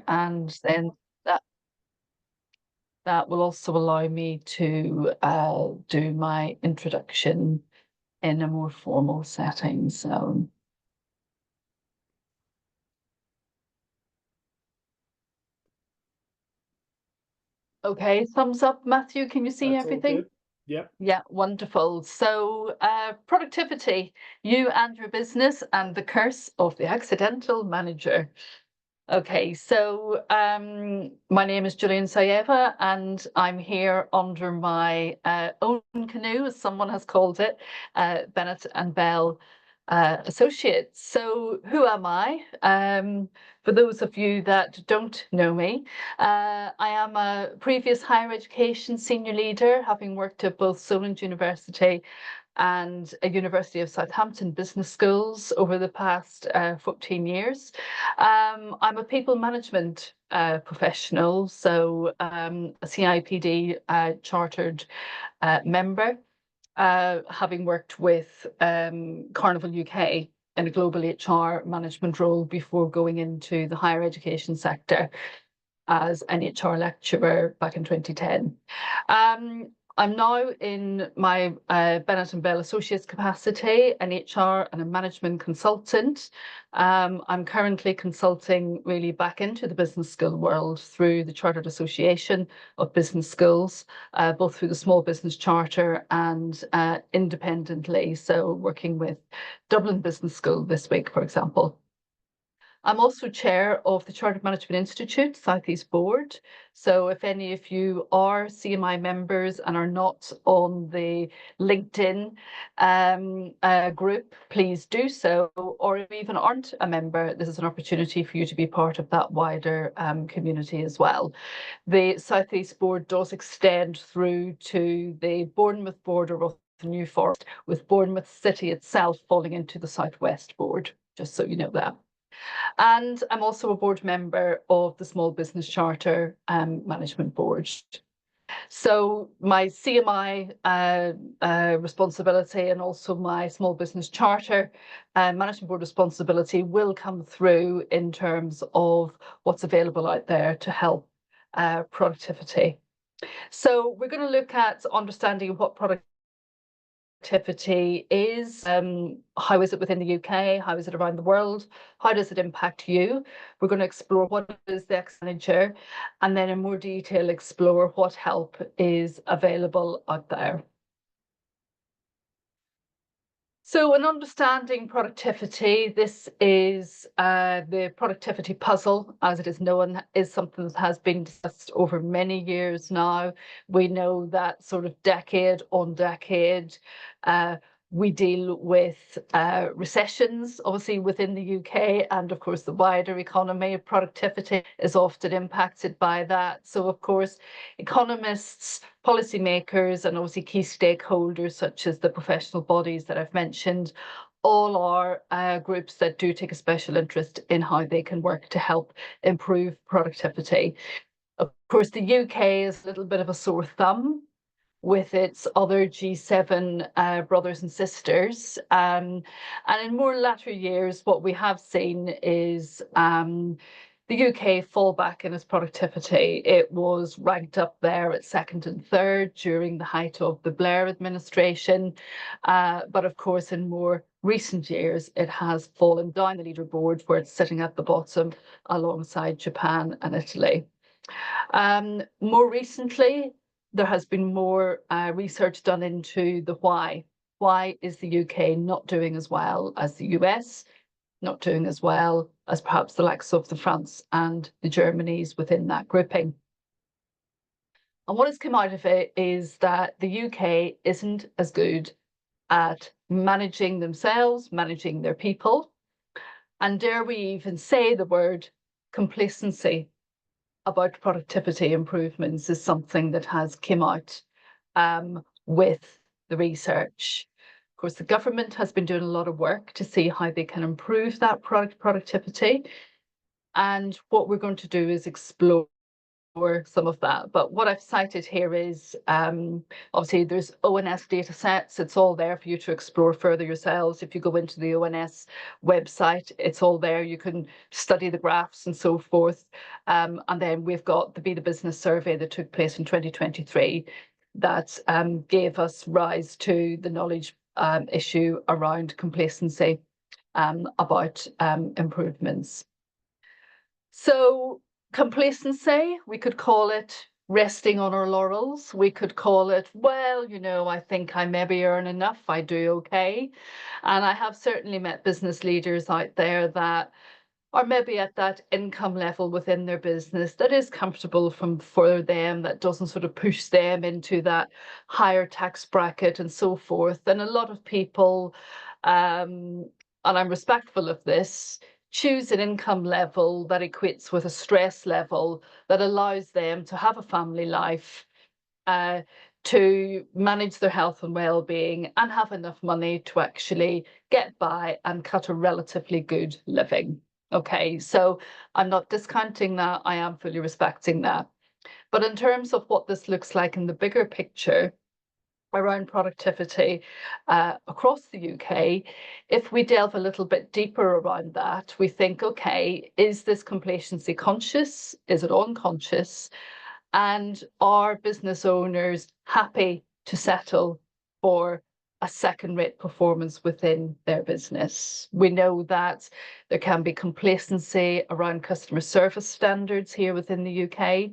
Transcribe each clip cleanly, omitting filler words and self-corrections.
and then that will also allow me to do my introduction in a more formal setting. So, okay, thumbs up, Matthew. Can you see That's everything? all good. Yep. Yeah, wonderful. So, productivity, you and your business, and the curse of the accidental manager. Okay, so my name is Gillian Saeva, and I'm here under my own canoe, as someone has called it, Bennett and Bell Associates. So who am I? For those of you that don't know me, I am a previous higher education senior leader, having worked at both Solent University and a University of Southampton business schools over the past 14 years. I'm a people management professional, so a CIPD chartered member, having worked with Carnival UK in a global HR management role before going into the higher education sector as an HR lecturer back in 2010. I'm now in my Bennett and Bell Associates capacity, an HR and a management consultant. I'm currently consulting really back into the business school world through the Chartered Association of Business Schools, both through the Small Business Charter and independently. So working with Dublin Business School this week, for example. I'm also chair of the Chartered Management Institute South East Board. So if any of you are CMI members and are not on the LinkedIn group, please do so. Or if you even aren't a member, this is an opportunity for you to be part of that wider community as well. The South East Board does extend through to the Bournemouth border of the New Forest, with Bournemouth City itself falling into the Southwest Board, just so you know that. And I'm also a board member of the Small Business Charter Management Board. So my CMI responsibility and also my Small Business Charter Management Board responsibility will come through in terms of what's available out there to help productivity. So we're going to look at understanding what productivity is, how is it within the UK, how is it around the world, how does it impact you. We're going to explore what is the manager, and then in more detail explore what help is available out there. So in understanding productivity, this is the productivity puzzle, as it is known, is something that has been discussed over many years now. We know that sort of decade on decade, we deal with recessions, obviously within the UK, and of course the wider economy. Productivity is often impacted by that. So of course, economists, policymakers, and obviously key stakeholders such as the professional bodies that I've mentioned, all are groups that do take a special interest in how they can work to help improve productivity. Of course, the UK is a little bit of a sore thumb with its other G7 brothers and sisters. And in more latter years, what we have seen is the UK fall back in its productivity. It was ranked up there at second and third during the height of the Blair administration. But of course, in more recent years, it has fallen down the leaderboard where it's sitting at the bottom alongside Japan and Italy. More recently, there has been more research done into the why. Why is the UK not doing as well as the US, not doing as well as perhaps the likes of the France and the Germanys within that grouping? And what has come out of it is that the UK isn't as good at managing themselves, managing their people, and dare we even say the word complacency about productivity improvements is something that has come out with the research. Of course, the government has been doing a lot of work to see how they can improve that productivity. And what we're going to do is explore some of that. But what I've cited here is obviously there's ONS data sets. It's all there for you to explore further yourselves. If you go into the ONS website, it's all there. You can study the graphs and so forth. And then we've got the Be the Business survey that took place in 2023 that gave us rise to the knowledge issue around complacency about improvements. So complacency, we could call it resting on our laurels. We could call it, well, you know, I think I maybe earn enough, I do okay. And I have certainly met business leaders out there that are maybe at that income level within their business that is comfortable for them, that doesn't sort of push them into that higher tax bracket and so forth. And a lot of people, and I'm respectful of this, choose an income level that equates with a stress level that allows them to have a family life, to manage their health and well-being, and have enough money to actually get by and cut a relatively good living. Okay, so I'm not discounting that. I am fully respecting that. But in terms of what this looks like in the bigger picture around productivity across the UK, if we delve a little bit deeper around that, we think, okay, is this complacency conscious? Is it unconscious? And are business owners happy to settle for a second-rate performance within their business? We know that there can be complacency around customer service standards here within the UK.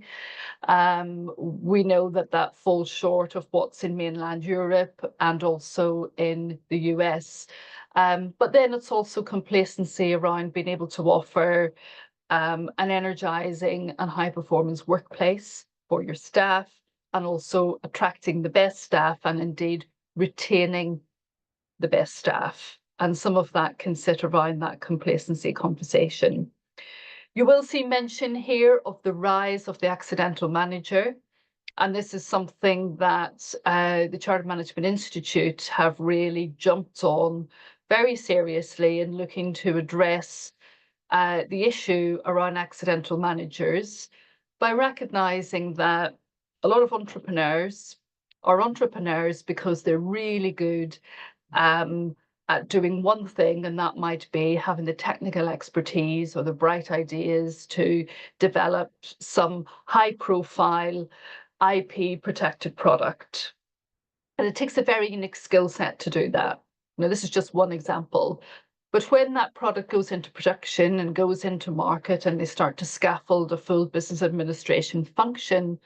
We know that that falls short of what's in mainland Europe and also in the US. But then it's also complacency around being able to offer an energizing and high performance workplace for your staff, and also attracting the best staff and indeed retaining the best staff. And some of that can sit around that complacency conversation. You will see mention here of the rise of the accidental manager. And this is something that the Chartered Management Institute have really jumped on very seriously in looking to address the issue around accidental managers by recognizing that a lot of entrepreneurs are entrepreneurs because they're really good at doing one thing, and that might be having the technical expertise or the bright ideas to develop some high profile IP protected product. And it takes a very unique skill set to do that. Now, this is just one example. But when that product goes into production and goes into market and they start to scaffold a full business administration function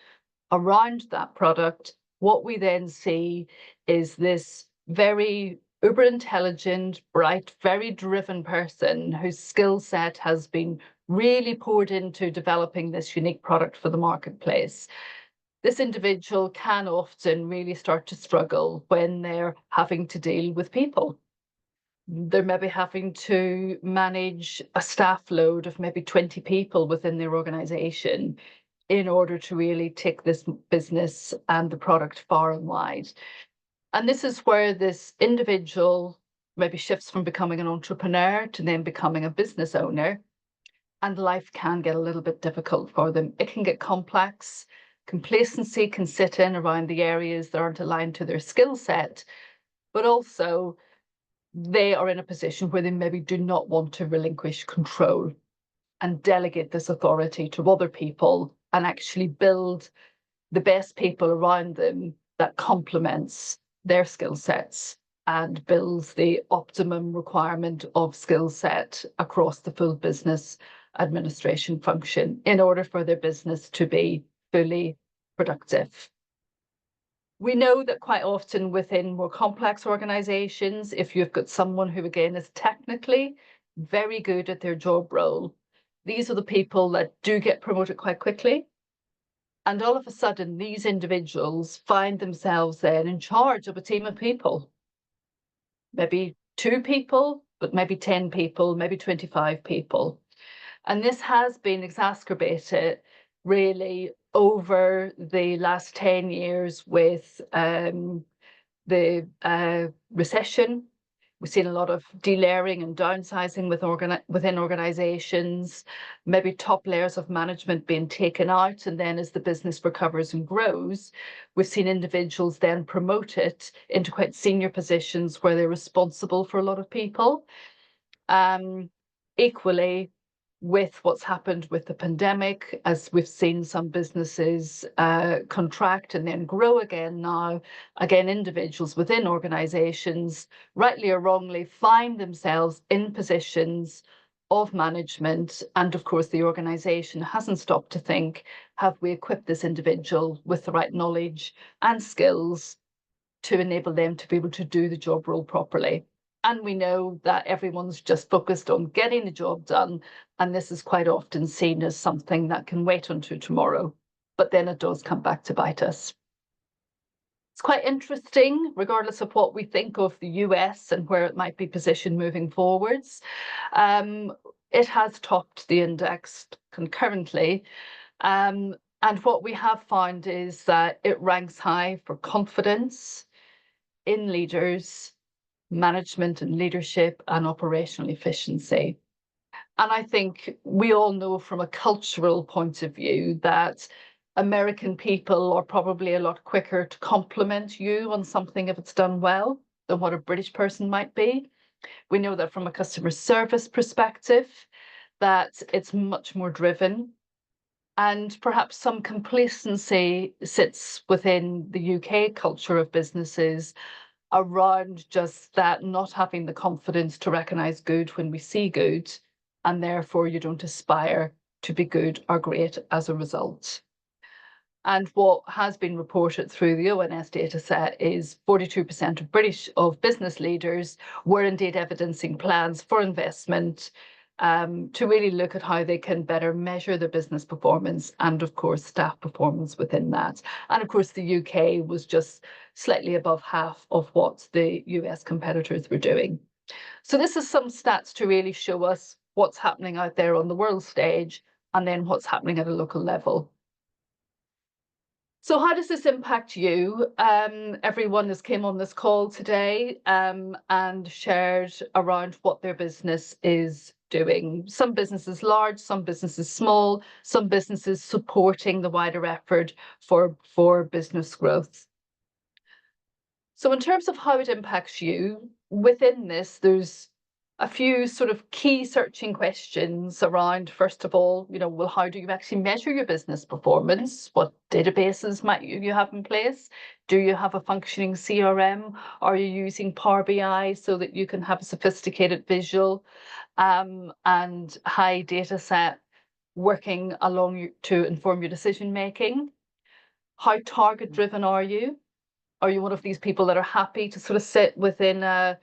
around that product, what we then see is this very uber intelligent, bright, very driven person whose skill set has been really poured into developing this unique product for the marketplace. This individual can often really start to struggle when they're having to deal with people. They're maybe having to manage a staff load of maybe 20 people within their organization in order to really take this business and the product far and wide. And this is where this individual maybe shifts from becoming an entrepreneur to then becoming a business owner, and life can get a little bit difficult for them. It can get complex. Complacency can sit in around the areas that aren't aligned to their skill set, but also they are in a position where they maybe do not want to relinquish control and delegate this authority to other people and actually build the best people around them that complements their skill sets and builds the optimum requirement of skill set across the full business administration function in order for their business to be fully productive. We know that quite often within more complex organizations, if you've got someone who, again, is technically very good at their job role, these are the people that do get promoted quite quickly. And all of a sudden, these individuals find themselves then in charge of a team of people. Maybe 2 people, but maybe 10 people, maybe 25 people. And this has been exacerbated really over the last 10 years with the recession, We've seen a lot of delayering and downsizing within organizations, maybe top layers of management being taken out. And then as the business recovers and grows, we've seen individuals then promoted into quite senior positions where they're responsible for a lot of people. Equally, with what's happened with the pandemic, as we've seen some businesses contract and then grow again now, again, individuals within organizations, rightly or wrongly, find themselves in positions of management. And of course, the organization hasn't stopped to think, have we equipped this individual with the right knowledge and skills to enable them to be able to do the job role properly? And we know that everyone's just focused on getting the job done. And this is quite often seen as something that can wait until tomorrow. But then it does come back to bite us. It's quite interesting, regardless of what we think of the US and where it might be positioned moving forwards. It has topped the index concurrently. And what we have found is that it ranks high for confidence in leaders, management and leadership, and operational efficiency. And I think we all know from a cultural point of view that American people are probably a lot quicker to compliment you on something if it's done well than what a British person might be. We know that from a customer service perspective, that it's much more driven. And perhaps some complacency sits within the UK culture of businesses around just that, not having the confidence to recognize good when we see good, and therefore you don't aspire to be good or great as a result. And what has been reported through the ONS data set is 42% of business leaders were indeed evidencing plans for investment to really look at how they can better measure their business performance and, of course, staff performance within that. And of course, the UK was just slightly above half of what the US competitors were doing. So this is some stats to really show us what's happening out there on the world stage and then what's happening at a local level. So how does this impact you? Everyone has came on this call today and shared around what their business is doing. Some businesses large, some businesses small, some businesses supporting the wider effort for business growth. So in terms of how it impacts you, within this, there's a few sort of key searching questions around, first of all, well, how do you actually measure your business performance? What databases might you have in place? Do you have a functioning CRM? Are you using Power BI so that you can have a sophisticated visual and high data set working along to inform your decision making? How target driven are you? Are you one of these people that are happy to sort of sit within a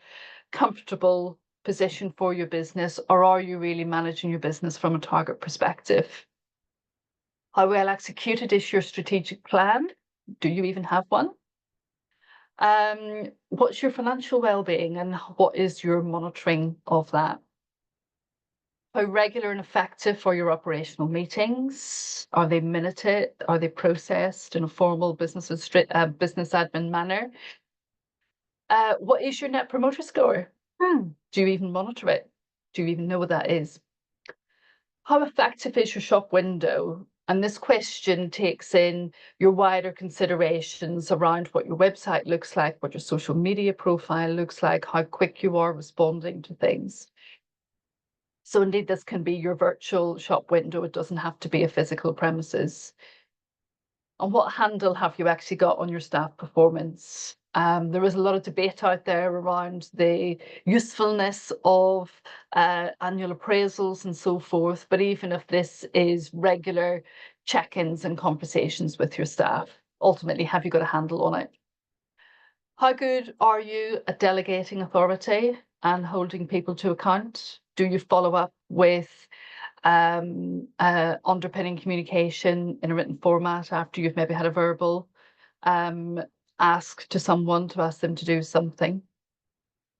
comfortable position for your business, or are you really managing your business from a target perspective? How well executed is your strategic plan? Do you even have one? What's your financial well-being and what is your monitoring of that? How regular and effective are your operational meetings? Are they minuted? Are they processed in a formal business admin manner? What is your net promoter score? Do you even monitor it? Do you even know what that is? How effective is your shop window? And this question takes in your wider considerations around what your website looks like, what your social media profile looks like, how quick you are responding to things. So indeed, this can be your virtual shop window. It doesn't have to be a physical premises. And what handle have you actually got on your staff performance? There is a lot of debate out there around the usefulness of annual appraisals and so forth, but even if this is regular check-ins and conversations with your staff, ultimately, have you got a handle on it? How good are you at delegating authority and holding people to account? Do you follow up with underpinning communication in a written format after you've maybe had a verbal ask to someone to ask them to do something?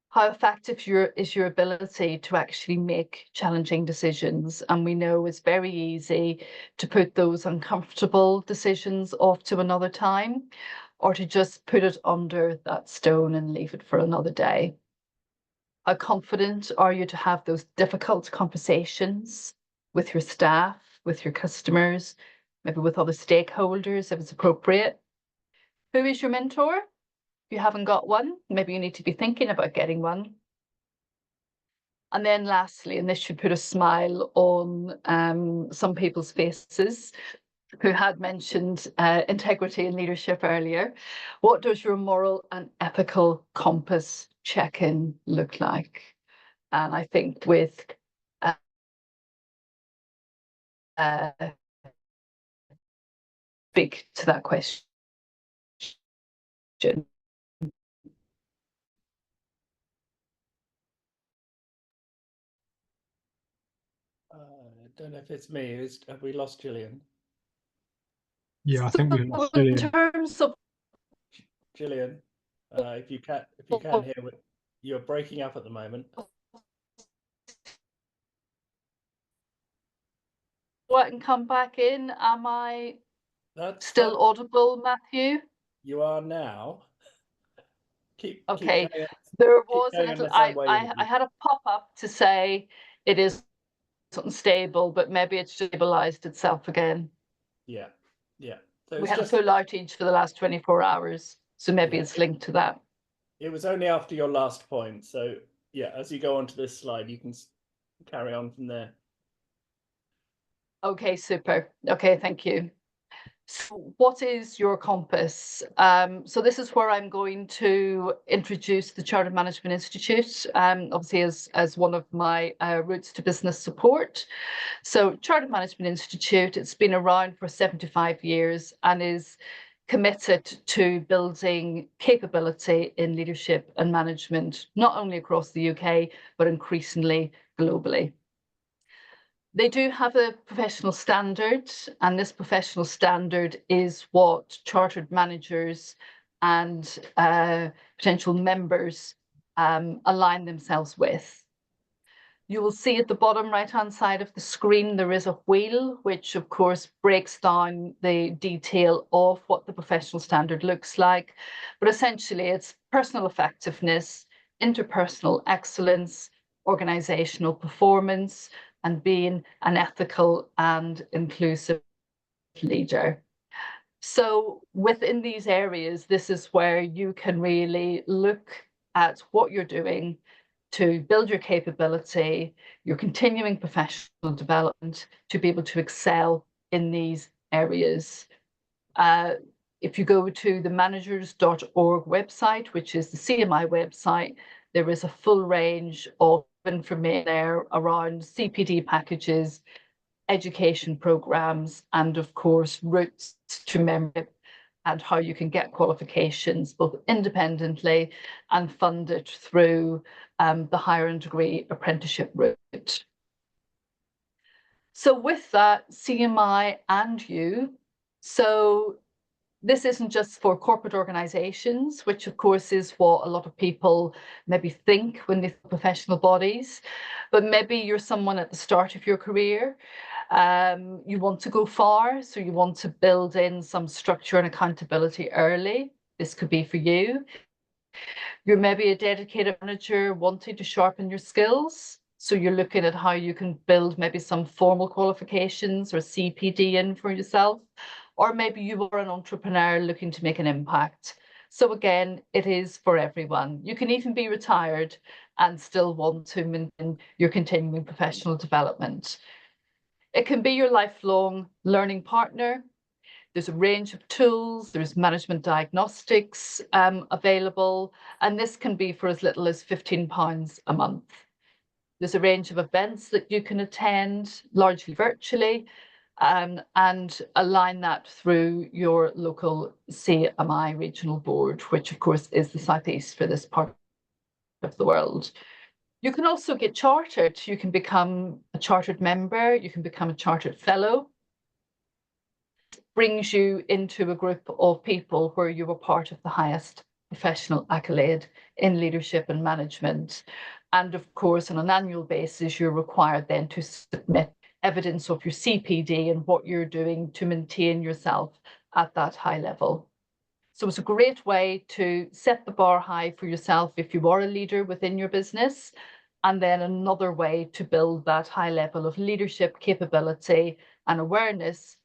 How effective is your ability to actually make challenging decisions? And we know it's very easy to put those uncomfortable decisions off to another time, or to just put it under that stone and leave it for another day. How confident are you to have those difficult conversations with your staff, with your customers, maybe with other stakeholders if it's appropriate? Who is your mentor? If you haven't got one, maybe you need to be thinking about getting one. And then lastly, and this should put a smile on some people's faces who had mentioned integrity and leadership earlier, what does your moral and ethical compass check-in look like? And I think with speak to that question. I don't know if it's me. Have we lost Gillian? Yeah, I think we lost In Gillian. terms of Gillian, if you can hear it, you're breaking up at the moment. what and come back in, am I That's still audible, Matthew? You are now. Keep Okay. going, There keep was a going in little the same way. I had a pop-up to say it is unstable, but maybe it's stabilized itself again. Yeah. So We had a full outage for the last 24 hours, so maybe it's linked to that. It was only after your last point. So yeah, as you go on to this slide, you can carry on from there. Okay, super. Okay, thank you. So what is your compass? So this is where I'm going to introduce the Chartered Management Institute, obviously as one of my routes to business support. So Chartered Management Institute, it's been around for 75 years and is committed to building capability in leadership and management, not only across the UK, but increasingly globally. They do have a professional standard, and this professional standard is what chartered managers and potential members align themselves with. You will see at the bottom right-hand side of the screen, there is a wheel, which of course breaks down the detail of what the professional standard looks like. But essentially, it's personal effectiveness, interpersonal excellence, organizational performance, and being an ethical and inclusive leader. So within these areas, this is where you can really look at what you're doing to build your capability, your continuing professional development to be able to excel in these areas. If you go to the managers.org website, which is the CMI website, there is a full range of information there around CPD packages, education programs, and of course, routes to membership and how you can get qualifications both independently and funded through the higher and degree apprenticeship route. So with that, CMI and you, so this isn't just for corporate organizations, which of course is what a lot of people maybe think when they think professional bodies, but maybe you're someone at the start of your career. You want to go far, so you want to build in some structure and accountability early. This could be for you. You're maybe a dedicated manager wanting to sharpen your skills. So you're looking at how you can build maybe some formal qualifications or CPD in for yourself. Or maybe you are an entrepreneur looking to make an impact. So again, it is for everyone. You can even be retired and still want to maintain your continuing professional development. It can be your lifelong learning partner. There's a range of tools, there's management diagnostics available, and this can be for as little as £15 a month. There's a range of events that you can attend, largely virtually, and align that through your local CMI regional board, which of course is the Southeast for this part of the world. You can also get chartered. You can become a chartered member, you can become a chartered fellow. Brings you into a group of people where you were part of the highest professional accolade in leadership and management. And of course, on an annual basis, you're required then to submit evidence of your CPD and what you're doing to maintain yourself at that high level. So it's a great way to set the bar high for yourself if you are a leader within your business, and then another way to build that high level of leadership capability and awareness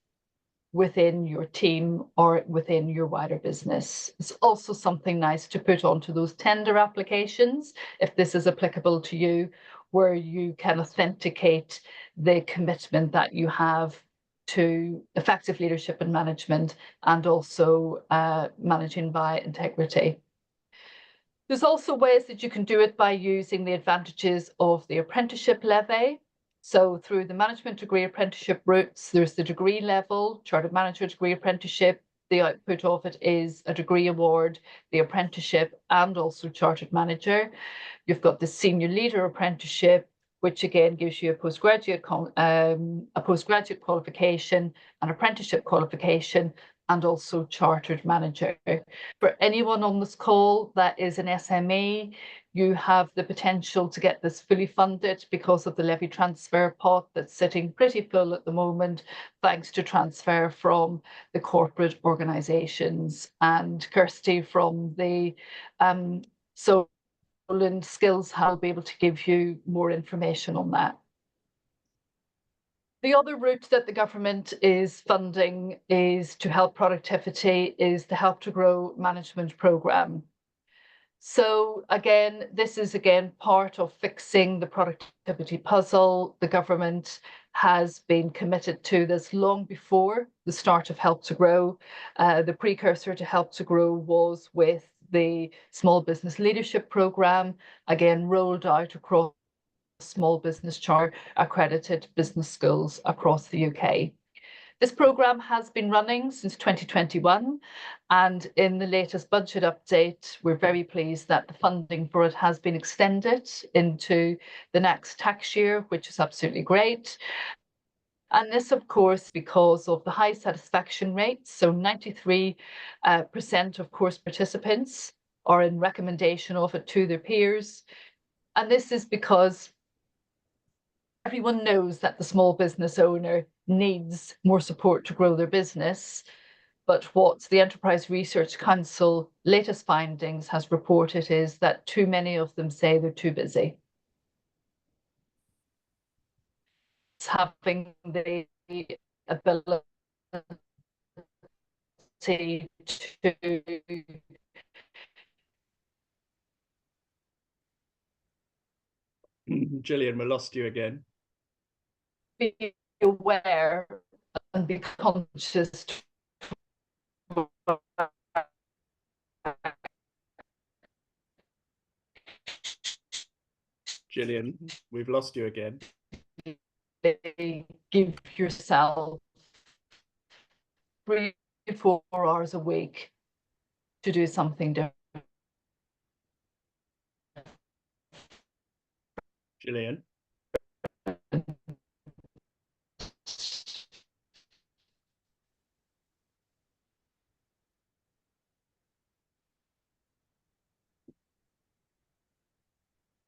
within your team or within your wider business. It's also something nice to put onto those tender applications, if this is applicable to you, where you can authenticate the commitment that you have to effective leadership and management, and also managing by integrity. There's also ways that you can do it by using the advantages of the apprenticeship levy. So through the management degree apprenticeship routes, there's the degree level, chartered manager degree apprenticeship. The output of it is a degree award, the apprenticeship, and also chartered manager. You've got the senior leader apprenticeship, which again gives you a postgraduate qualification, an apprenticeship qualification, and also chartered manager. For anyone on this call that is an SME, you have the potential to get this fully funded because of the levy transfer pot that's sitting pretty full at the moment, thanks to transfer from the corporate organisations. And Kirsty from the Solent Skills Hub will be able to give you more information on that. The other route that the government is funding is to help productivity, is the Help to Grow management programme. So again, this is again part of fixing the productivity puzzle. The government has been committed to this long before the start of Help to Grow. The precursor to Help to Grow was with the Small Business Leadership Programme, again rolled out across small business charter accredited business schools across the UK. This programme has been running since 2021, and in the latest budget update, we're very pleased that the funding for it has been extended into the next tax year, which is absolutely great. And this, of course, because of the high satisfaction rates. So 93% of course participants are in recommendation of it to their peers. And this is because everyone knows that the small business owner needs more support to grow their business. But what the Enterprise Research Council latest findings has reported is that too many of them say they're too busy. It's having the ability to Gillian, we lost you again. be aware and be conscious. Gillian, we've lost you again. Give yourself 3 to 4 hours a week to do something different. Gillian.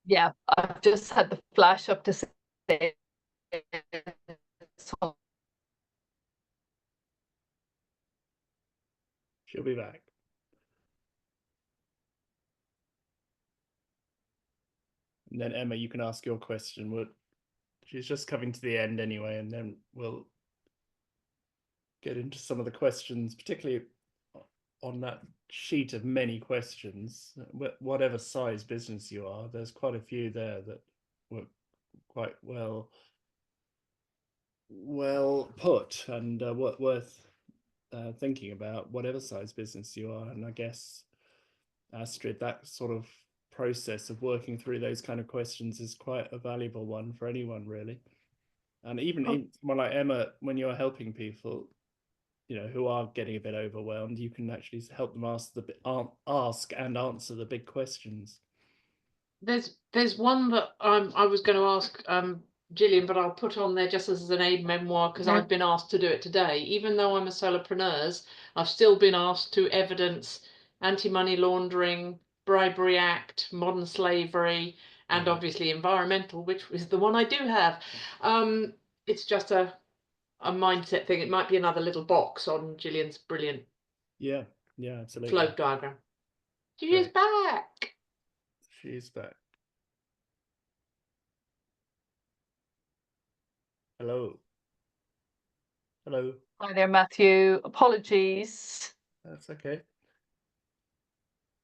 Yeah, I've just had the flash up to say She'll be back. And then Emma, you can ask your question. She's just coming to the end anyway, and then we'll get into some of the questions, particularly on that sheet of many questions. Whatever size business you are, there's quite a few there that were quite well put and worth thinking about, whatever size business you are. And I guess, Astrid, that sort of process of working through those kind of questions is quite a valuable one for anyone, really. And even someone like Emma, when you're helping people, you know, who are getting a bit overwhelmed, you can actually help them ask and answer the big questions. There's one that I was going to ask Gillian, but I'll put on there just as an aid memoir because I've been asked to do it today. Even though I'm a solopreneur, I've still been asked to evidence anti-money laundering, bribery act, modern slavery, and obviously environmental, which is the one I do have. It's just a mindset thing. It might be another little box on Gillian's brilliant. Yeah, Yeah, absolutely. flow diagram. She is Great. back. She's back. Hello. Hello. Hi there, Matthew. Apologies. That's okay.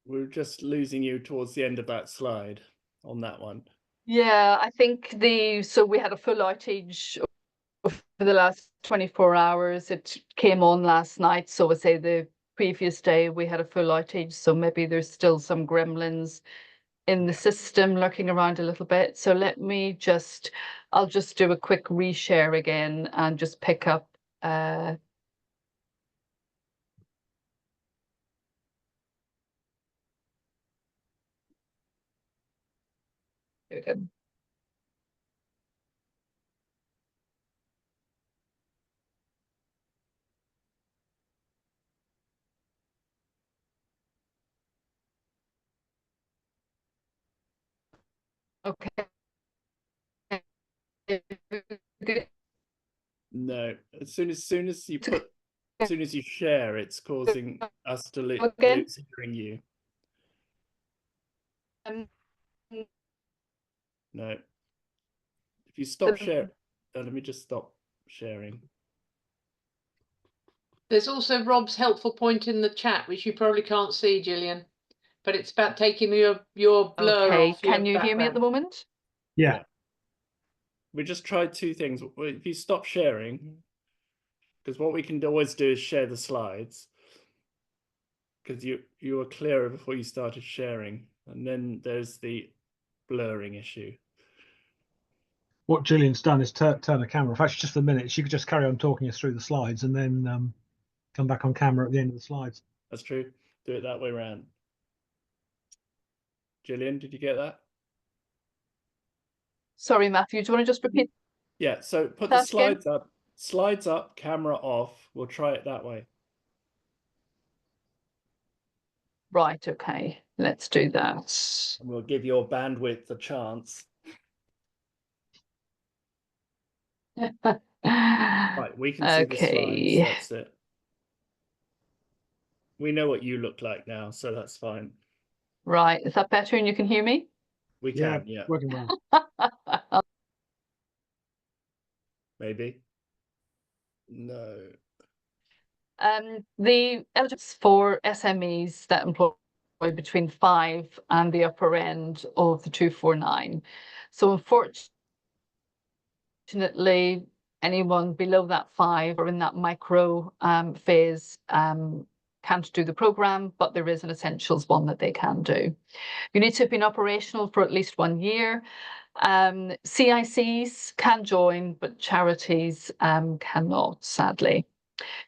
We're just losing you towards the end of that slide on that one. Yeah, I think so we had a full outage for the last 24 hours. It came on last night. So I say the previous day we had a full outage. So maybe there's still some gremlins in the system lurking around a little bit. So I'll just do a quick reshare again and just pick up. Here we go. Okay. No, as soon as you share, it's causing us to Again? lose hearing you. No. If you stop share, let me just stop sharing. There's also Rob's helpful point in the chat, which you probably can't see, Gillian, but it's about taking your blur Okay, off. Your can you hear me at the background. moment? Yeah. We just tried two things. If you stop sharing, because what we can always do is share the slides, because you were clearer before you started sharing, and then there's the blurring issue. What Gillian's done is turn the camera off. Actually, just for a minute, she could just carry on talking us through the slides and then come back on camera at the end of the slides. That's true. Do it that way around. Gillian, did you get that? Sorry, Matthew, do you want to just repeat? Yeah, so put that the again? slides up, camera off. We'll try it that way. Right, okay, let's do that. And we'll give your bandwidth a chance. Right, we can see the slides. Okay, That's it. We know what you look like now, so that's fine. right, is that better and you can hear me? We can, yeah. Working well. Maybe. No. The eligibles for SMEs that employ between 5 and the upper end of the 249. So unfortunately, anyone below that 5 or in that micro phase can't do the program, but there is an essentials one that they can do. You need to have been operational for at least 1 year. CICs can join, but charities cannot, sadly.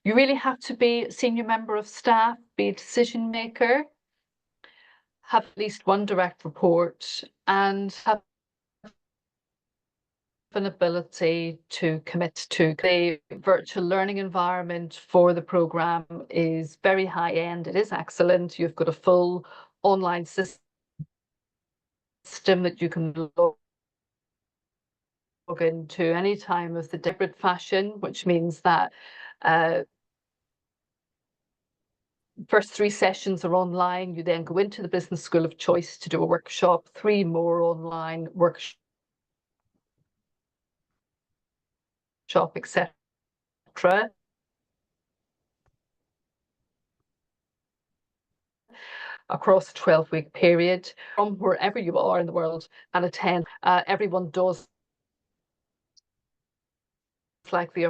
You really have to be a senior member of staff, be a decision maker, have at least one direct report, and have an ability to commit to the virtual learning environment for the program is very high end. It is excellent. You've got a full online system that you can log into any time of the hybrid fashion, which means that first 3 sessions are online. You then go into the business school of choice to do a workshop, 3 more online workshops, etc. across a 12-week period from wherever you are in the world and attend. Everyone does like the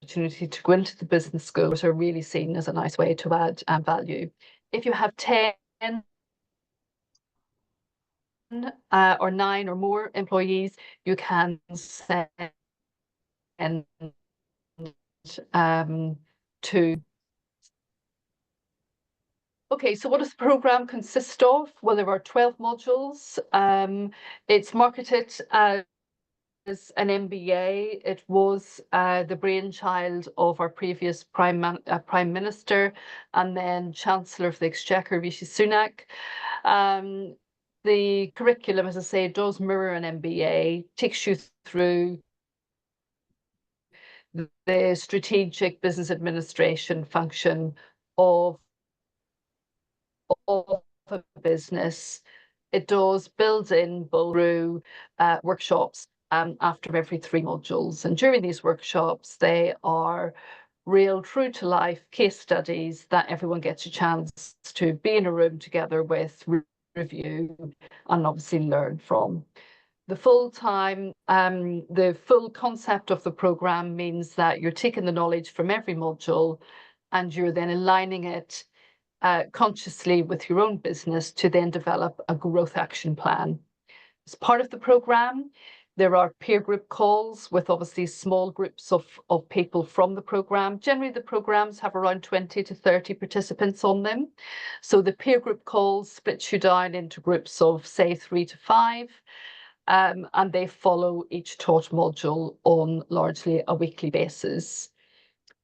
opportunity to go into the business school, which are really seen as a nice way to add value. If you have 10 or 9 or more employees, you can send to. Okay, so what does the program consist of? Well, there are 12 modules. It's marketed as an MBA. It was the brainchild of our previous Prime Minister and then Chancellor of the Exchequer, Rishi Sunak. The curriculum, as I say, does mirror an MBA, takes you through the strategic business administration function of a business, it does build in both through workshops after every 3 modules. And during these workshops, they are real true to life case studies that everyone gets a chance to be in a room together with, review, and obviously learn from. The full concept of the program means that you're taking the knowledge from every module and you're then aligning it consciously with your own business to then develop a growth action plan. As part of the program, there are peer group calls with obviously small groups of people from the program. Generally, the programs have around 20 to 30 participants on them. So the peer group calls split you down into groups of, say, 3 to 5. And they follow each taught module on largely a weekly basis.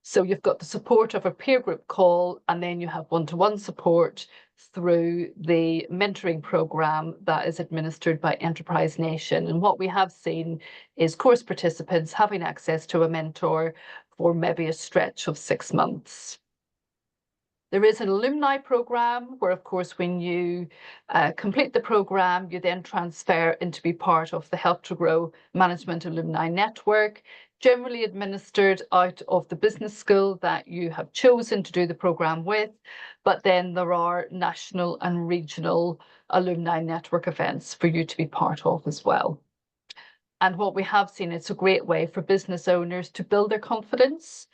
So you've got the support of a peer group call, and then you have one-to-one support through the mentoring program that is administered by Enterprise Nation. And what we have seen is course participants having access to a mentor for maybe a stretch of 6 months. There is an alumni program where, of course, when you complete the program, you then transfer into be part of the Help to Grow Management Alumni Network, generally administered out of the business school that you have chosen to do the program with. But then there are national and regional alumni network events for you to be part of as well. And what we have seen, it's a great way for business owners to build their confidence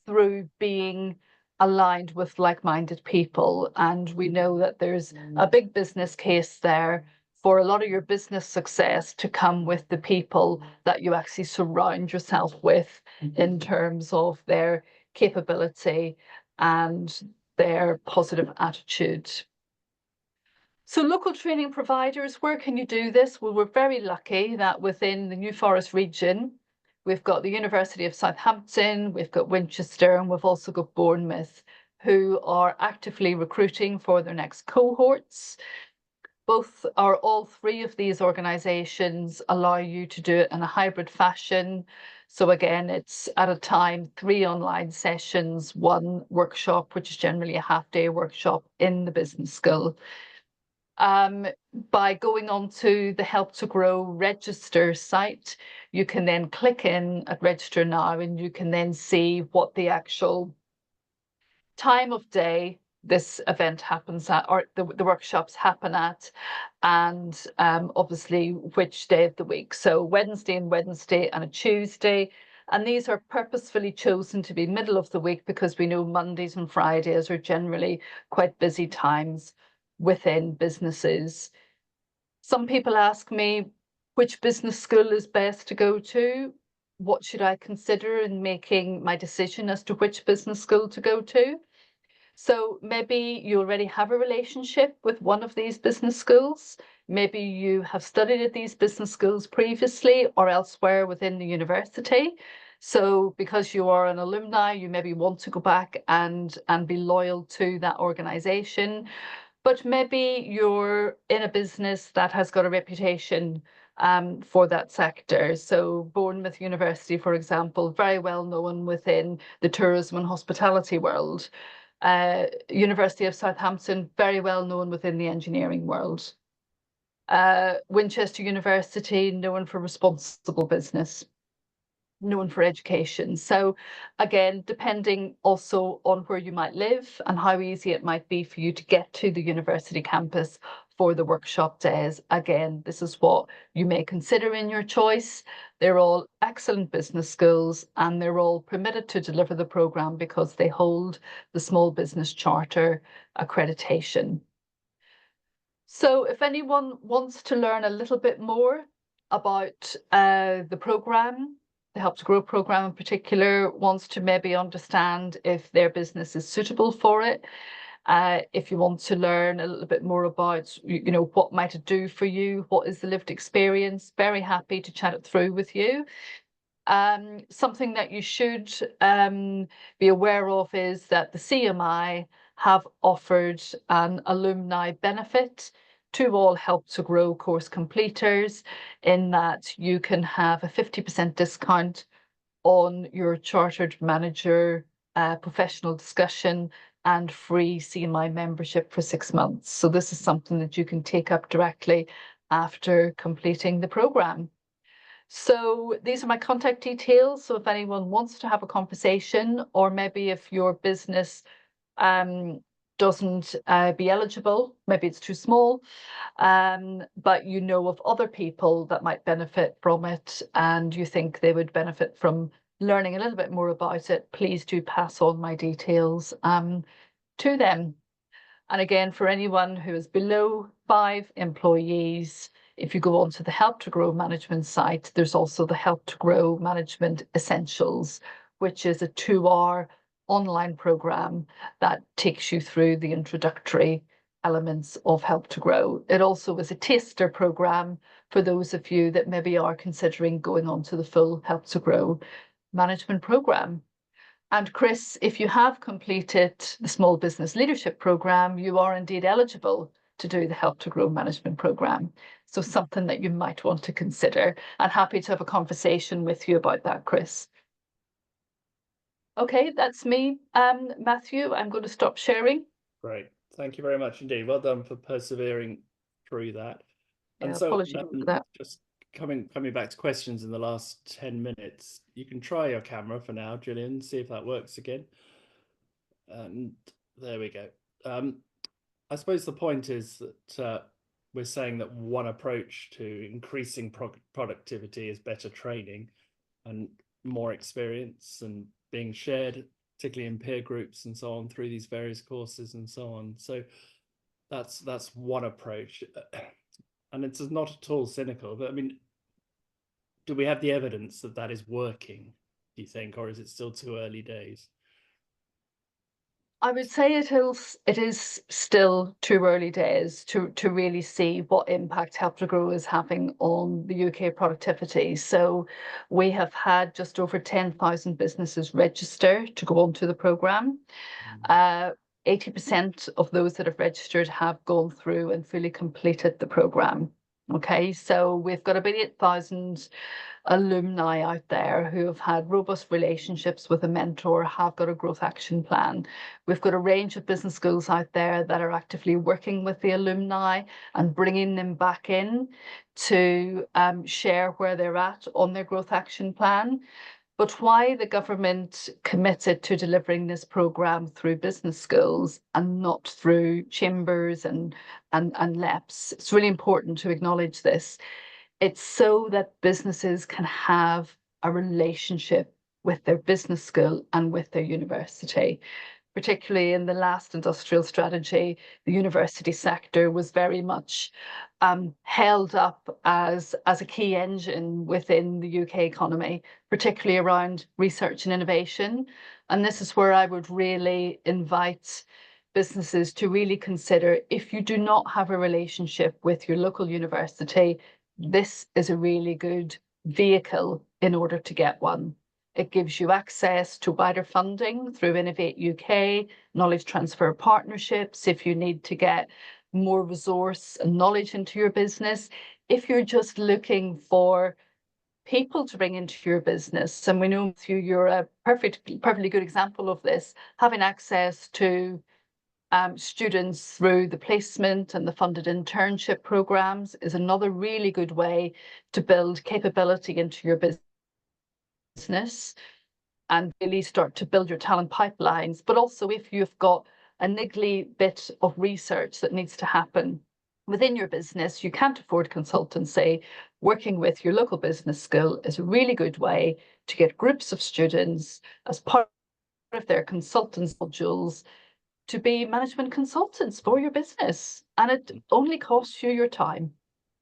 through being aligned with like-minded people. And we know that there's a big business case there for a lot of your business success to come with the people that you actually surround yourself with in terms of their capability and their positive attitude. So local training providers, where can you do this? Well, we're very lucky that within the New Forest region, we've got the University of Southampton, we've got Winchester, and we've also got Bournemouth, who are actively recruiting for their next cohorts. All 3 of these organisations allow you to do it in a hybrid fashion. So again, it's at a time 3 online sessions, 1 workshop, which is generally a half-day workshop in the business school. By going on to the Help to Grow register site, you can then click in at register now, and you can then see what the actual time of day this event happens at, or the workshops happen at, and obviously which day of the week. So Wednesday and a Tuesday. And these are purposefully chosen to be middle of the week because we know Mondays and Fridays are generally quite busy times within businesses. Some people ask me which business school is best to go to. What should I consider in making my decision as to which business school to go to? So maybe you already have a relationship with one of these business schools. Maybe you have studied at these business schools previously or elsewhere within the university. So because you are an alumni, you maybe want to go back and be loyal to that organization. But maybe you're in a business that has got a reputation for that sector. So Bournemouth University, for example, very well known within the tourism and hospitality world. University of Southampton, very well known within the engineering world. Winchester University, known for responsible business, known for education. So again, depending also on where you might live and how easy it might be for you to get to the university campus for the workshop days, again, this is what you may consider in your choice. They're all excellent business schools and they're all permitted to deliver the program because they hold the Small Business Charter accreditation. So if anyone wants to learn a little bit more about the program, the Help to Grow program in particular, wants to maybe understand if their business is suitable for it. If you want to learn a little bit more about, what might it do for you? What is the lived experience? Very happy to chat it through with you. Something that you should be aware of is that the CMI have offered an alumni benefit to all Help to Grow course completers, in that you can have a 50% discount on your Chartered Manager professional discussion and free CMI membership for 6 months. So this is something that you can take up directly after completing the program. So these are my contact details. So if anyone wants to have a conversation, or maybe if your business doesn't be eligible, maybe it's too small, but you know of other people that might benefit from it and you think they would benefit from learning a little bit more about it, please do pass on my details to them. And again, for anyone who is below 5 employees, if you go onto the Help to Grow management site, there's also the Help to Grow Management Essentials, which is a 2-hour online program that takes you through the introductory elements of Help to Grow. It also is a taster program for those of you that maybe are considering going on to the full Help to Grow management program. And Chris, if you have completed the Small Business Leadership Program, you are indeed eligible to do the Help to Grow Management Program. So something that you might want to consider. I'm happy to have a conversation with you about that, Chris. Okay, that's me, Matthew. I'm going to stop sharing. Great. Thank you very much indeed. Well done for persevering through that. And Yeah, so apologies for that. just coming back to questions in the last 10 minutes, you can try your camera for now, Gillian, see if that works again. And there we go. I suppose the point is that we're saying that one approach to increasing productivity is better training and more experience and being shared, particularly in peer groups and so on, through these various courses and so on. So that's one approach. And it's not at all cynical, but I mean, do we have the evidence that that is working, do you think, or is it still too early days? I would say it is still too early days to really see what impact Help to Grow is having on the UK productivity. So we have had just over 10,000 businesses register to go onto the programme. 80% of those that have registered have gone through and fully completed the programme. Okay, so we've got about 8,000 alumni out there who have had robust relationships with a mentor, have got a growth action plan. We've got a range of business schools out there that are actively working with the alumni and bringing them back in to share where they're at on their growth action plan. But why the government committed to delivering this programme through business schools and not through chambers and LEPs, it's really important to acknowledge this. It's so that businesses can have a relationship with their business school and with their university. Particularly in the last industrial strategy, the university sector was very much held up as a key engine within the UK economy, particularly around research and innovation. And this is where I would really invite businesses to really consider, if you do not have a relationship with your local university, this is a really good vehicle in order to get one. It gives you access to wider funding through Innovate UK, knowledge transfer partnerships, if you need to get more resource and knowledge into your business. If you're just looking for people to bring into your business, and we know you're a perfectly good example of this, having access to students through the placement and the funded internship programs is another really good way to build capability into your business and really start to build your talent pipelines. But also, if you've got a niggly bit of research that needs to happen within your business, you can't afford consultancy, working with your local business school is a really good way to get groups of students as part of their consultants modules to be management consultants for your business. And it only costs you your time.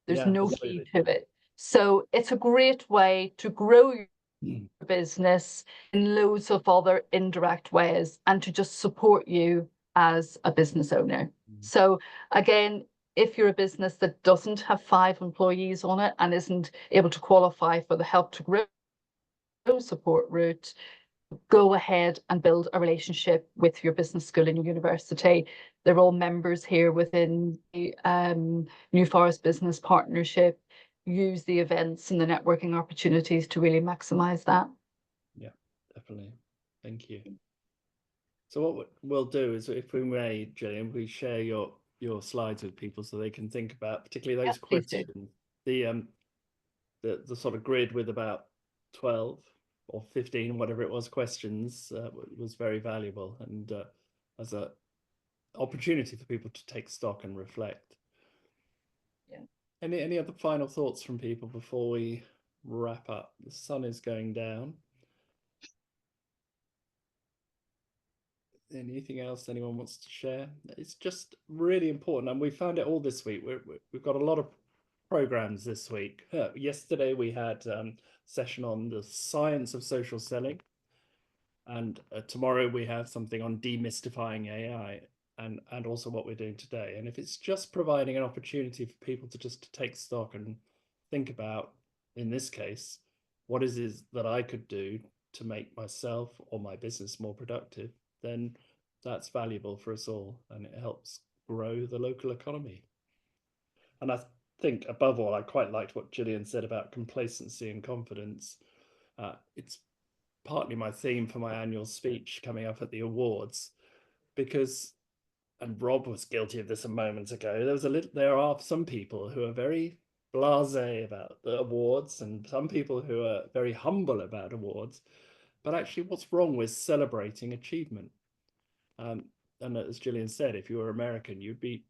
There's no fee to it. So it's a great way to grow your business in loads of other indirect ways and to just support you as a business owner. So again, if you're a business that doesn't have 5 employees on it and isn't able to qualify for the Help to Grow support route, go ahead and build a relationship with your business school and your university. They're all members here within the New Forest Business Partnership. Use the events and the networking opportunities to really maximize that. Yeah, definitely. Thank you. So what we'll do is, if we may, Gillian, we share your slides with people so they can think about particularly those please do. questions. The sort of grid with about 12 or 15, whatever it was, questions was very valuable, and as a opportunity for people to take stock and reflect. Yeah. Any other final thoughts from people before we wrap up? The sun is going down. Anything else anyone wants to share? It's just really important, and we found it all this week. We've got a lot of programs this week. Yesterday we had a session on the science of social selling, and tomorrow we have something on demystifying AI, and also what we're doing today. And if it's just providing an opportunity for people to just take stock and think about, in this case, what is it that I could do to make myself or my business more productive, then that's valuable for us all, and it helps grow the local economy. And I think above all, I quite liked what Gillian said about complacency and confidence. It's partly my theme for my annual speech coming up at the awards, because, and Rob was guilty of this a moment ago, there are some people who are very blasé about the awards, and some people who are very humble about awards. But actually, what's wrong with celebrating achievement? And as Gillian said, if you were American, you'd be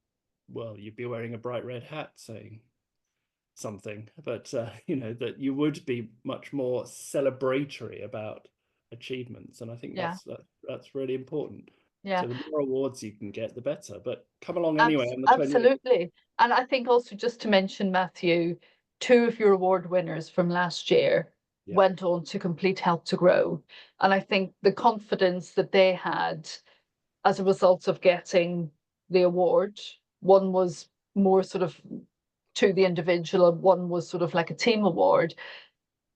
wearing a bright red hat saying something, but you know, that you would be much more celebratory about achievements. And I think that's really important. Yeah. So the more awards you can get, the better. But come along anyway on the 20th. Absolutely. And I think also, just to mention, Matthew, 2 of your award winners from last year went on to complete Help to Grow. And I think the confidence that they had as a result of getting the award, one was more sort of to the individual, and one was sort of like a team award.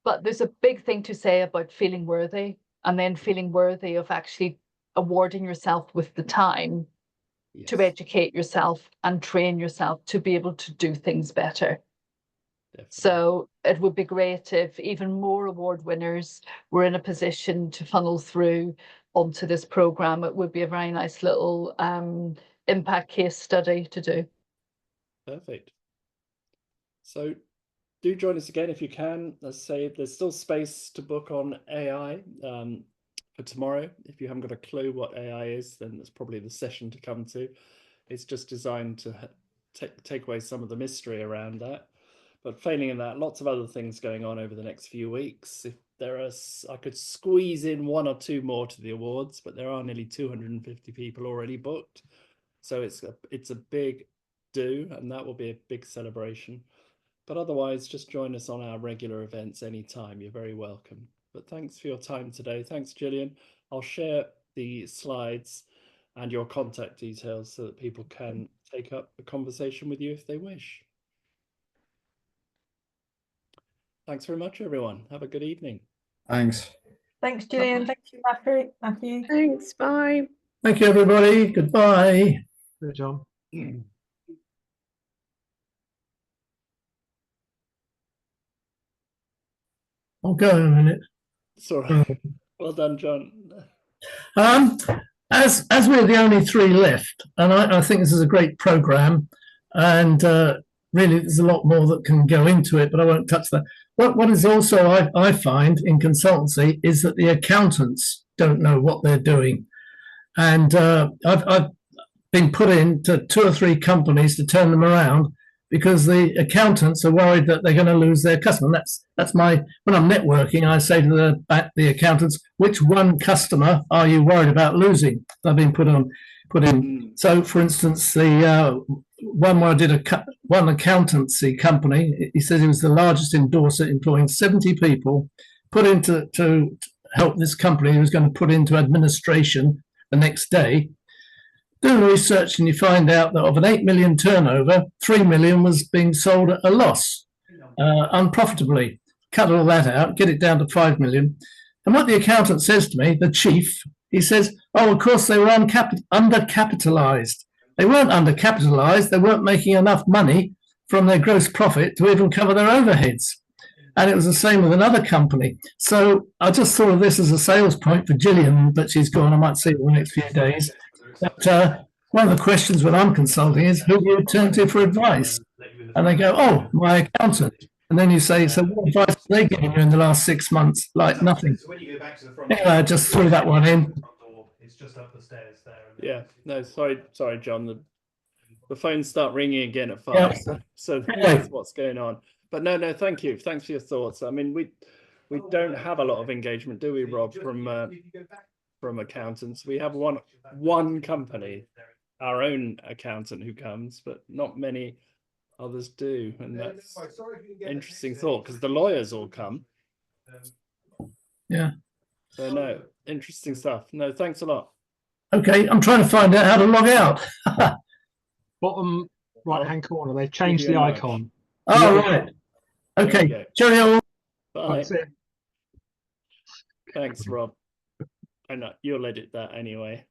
But there's a big thing to say about feeling worthy, and then feeling worthy of actually awarding yourself with the time to educate yourself and train yourself to be able to do things better. Definitely. So it would be great if even more award winners were in a position to funnel through onto this program. It would be a very nice little impact case study to do. Perfect. So do join us again if you can. Let's say there's still space to book on AI for tomorrow. If you haven't got a clue what AI is, then that's probably the session to come to. It's just designed to take away some of the mystery around that. But failing in that, lots of other things going on over the next few weeks. If there are, I could squeeze in 1 or 2 more to the awards, but there are nearly 250 people already booked. So it's a big do, and that will be a big celebration. But otherwise, just join us on our regular events anytime. You're very welcome. But thanks for your time today. Thanks, Gillian. I'll share the slides and your contact details so that people can take up a conversation with you if they wish. Thanks very much, everyone. Have a good evening. Thanks. Thanks, Gillian. Thank you, Matthew. Thanks. Bye. Thank you, everybody. Goodbye. Good job. I'll go in a minute. Sorry. Well done, John. As we're the only 3 left, and I think this is a great program, and really there's a lot more that can go into it, but I won't touch that. What is also I find in consultancy is that the accountants don't know what they're doing, and I've been put into 2 or 3 companies to turn them around because the accountants are worried that they're going to lose their customer. That's my, when I'm networking, I say to the accountants, which one customer are you worried about losing? I've been put in. So, for instance, the one where I did one accountancy company, he said he was the largest endorser, employing 70 people, put into to help this company. He was going to put into administration the next day. Doing research, and you find out that of an 8 million turnover, 3 million was being sold at a loss, unprofitably. Cut all that out, get it down to 5 million. And what the accountant says to me, the chief, he says, oh, of course, they were undercapitalized. They weren't undercapitalized. They weren't making enough money from their gross profit to even cover their overheads. And it was the same with another company. So I just thought of this as a sales point for Gillian, but she's gone. I might see her in the next few days. But one of the questions when I'm consulting is, who do you turn to for advice? And they go, oh, my accountant. And then you say, so what advice have they given you in the last 6 months? Like nothing. Anyway, I just threw that one in. It's just up the stairs there. Yeah, no, sorry, John. The phones start ringing again at 5, Yeah. so that's what's going on. But no, thank you. Thanks for your thoughts. I mean, we don't have a lot of engagement, do we, Rob, from accountants? We have one company, our own accountant who comes, but not many others do, and that's interesting thought because the lawyers all come. Yeah. So no, interesting stuff. No, thanks a lot. Okay, I'm trying to find out how to log out. Bottom right-hand corner, they've changed the icon. Oh, right. Okay, cheerio. Bye. That's it. Thanks, Rob. I know you'll edit that anyway.